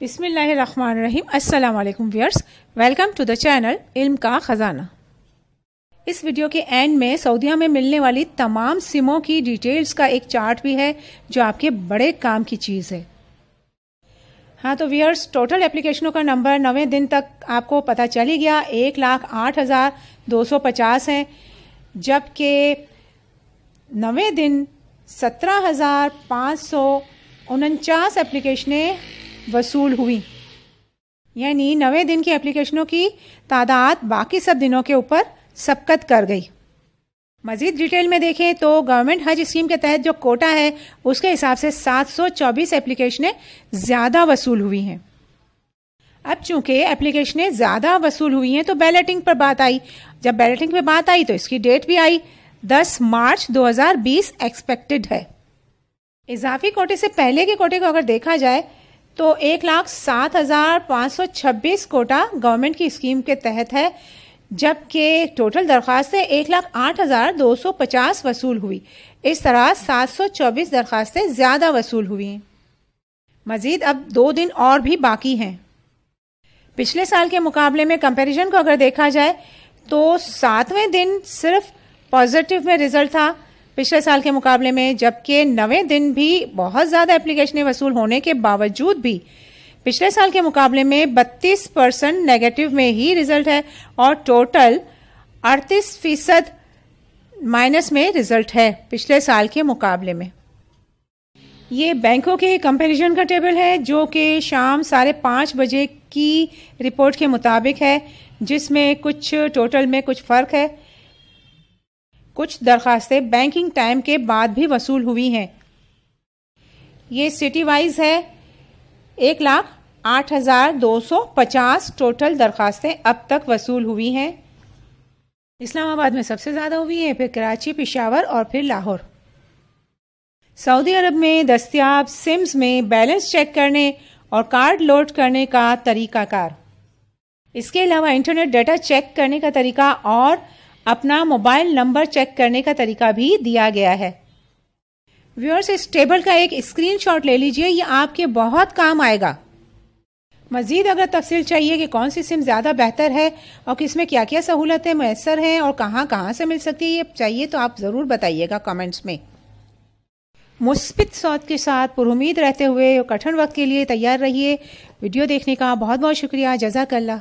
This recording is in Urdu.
بسم اللہ الرحمن الرحیم. السلام علیکم viewers, welcome to the channel علم کا خزانہ. اس ویڈیو کے اینڈ میں سعودیہ میں ملنے والی تمام سموں کی ڈیٹیلز کا ایک چارٹ بھی ہے جو آپ کے بڑے کام کی چیز ہے. ہاں تو ویئرس، ٹوٹل اپلیکیشنوں کا نمبر 90 دن تک آپ کو پتہ چل ہی گیا، 1,08,250 ہیں، جبکہ 90 دن 17,549 اپلیکیشنیں وصول ہوئی، یعنی 90 دن کی اپلیکیشنوں کی تعداد باقی سب دنوں کے اوپر سبقت کر گئی. مزید ڈیٹیل میں دیکھیں تو گورنمنٹ حج اسکیم کے تحت جو کوٹا ہے اس کے حساب سے 724 اپلیکیشنیں زیادہ وصول ہوئی ہیں. اب چونکہ اپلیکیشنیں زیادہ وصول ہوئی ہیں تو بیلٹنگ پر بات آئی. جب بیلٹنگ پہ بات آئی تو اس کی ڈیٹ بھی آئی، 10 مارچ 2020 ایکسپیکٹڈ ہے. اضافی کوٹے سے پہلے کے کوٹے کو اگر دیکھا جائے تو 1,07,526 کوٹا گورنمنٹ کی اسکیم کے تحت ہے، جبکہ ٹوٹل درخواستیں 1,08,250 وصول ہوئی. اس طرح 724 درخواستیں زیادہ وصول ہوئی ہیں. مزید اب 2 دن اور بھی باقی ہیں. پچھلے سال کے مقابلے میں کمپیریزن کو اگر دیکھا جائے تو 7ویں دن صرف پازیٹیو میں رزلٹ تھا پچھلے سال کے مقابلے میں، جبکہ 90 دن بھی بہت زیادہ اپلیکیشنیں وصول ہونے کے باوجود بھی پچھلے سال کے مقابلے میں 32% نیگیٹو میں ہی رزلٹ ہے اور ٹوٹل 38% مائنس میں رزلٹ ہے پچھلے سال کے مقابلے میں. یہ بینکوں کے کمپیریزن کا ٹیبل ہے جو کہ شام 5:30 بجے کی رپورٹ کے مطابق ہے، جس میں کچھ ٹوٹل میں کچھ فرق ہے. کچھ درخواستیں بینکنگ ٹائم کے بعد بھی وصول ہوئی ہیں. یہ سٹی وائز ہے. 1,08,250 ٹوٹل درخواستیں اب تک وصول ہوئی ہیں. اسلام آباد میں سب سے زیادہ ہوئی ہیں، پھر کراچی، پشاور اور پھر لاہور. سعودی عرب میں دستیاب سمز میں بیلنس چیک کرنے اور کارڈ لوڈ کرنے کا طریقہ کار، اس کے علاوہ انٹرنیٹ ڈیٹا چیک کرنے کا طریقہ اور اپنا موبائل نمبر چیک کرنے کا طریقہ بھی دیا گیا ہے. ویورز، اس ٹیبل کا ایک اسکرین شاٹ لے لیجئے، یہ آپ کے بہت کام آئے گا. مزید اگر تفصیل چاہیے کہ کون سی سم زیادہ بہتر ہے اور کس میں کیا کیا سہولتیں میسر ہیں اور کہاں کہاں سے مل سکتی ہے، یہ چاہیے تو آپ ضرور بتائیے گا کمنٹس میں. مثبت سوچ کے ساتھ پر امید رہتے ہوئے کٹھن وقت کے لیے تیار رہیے. ویڈیو دیکھنے کا بہت بہت شکریہ. جزاک اللہ.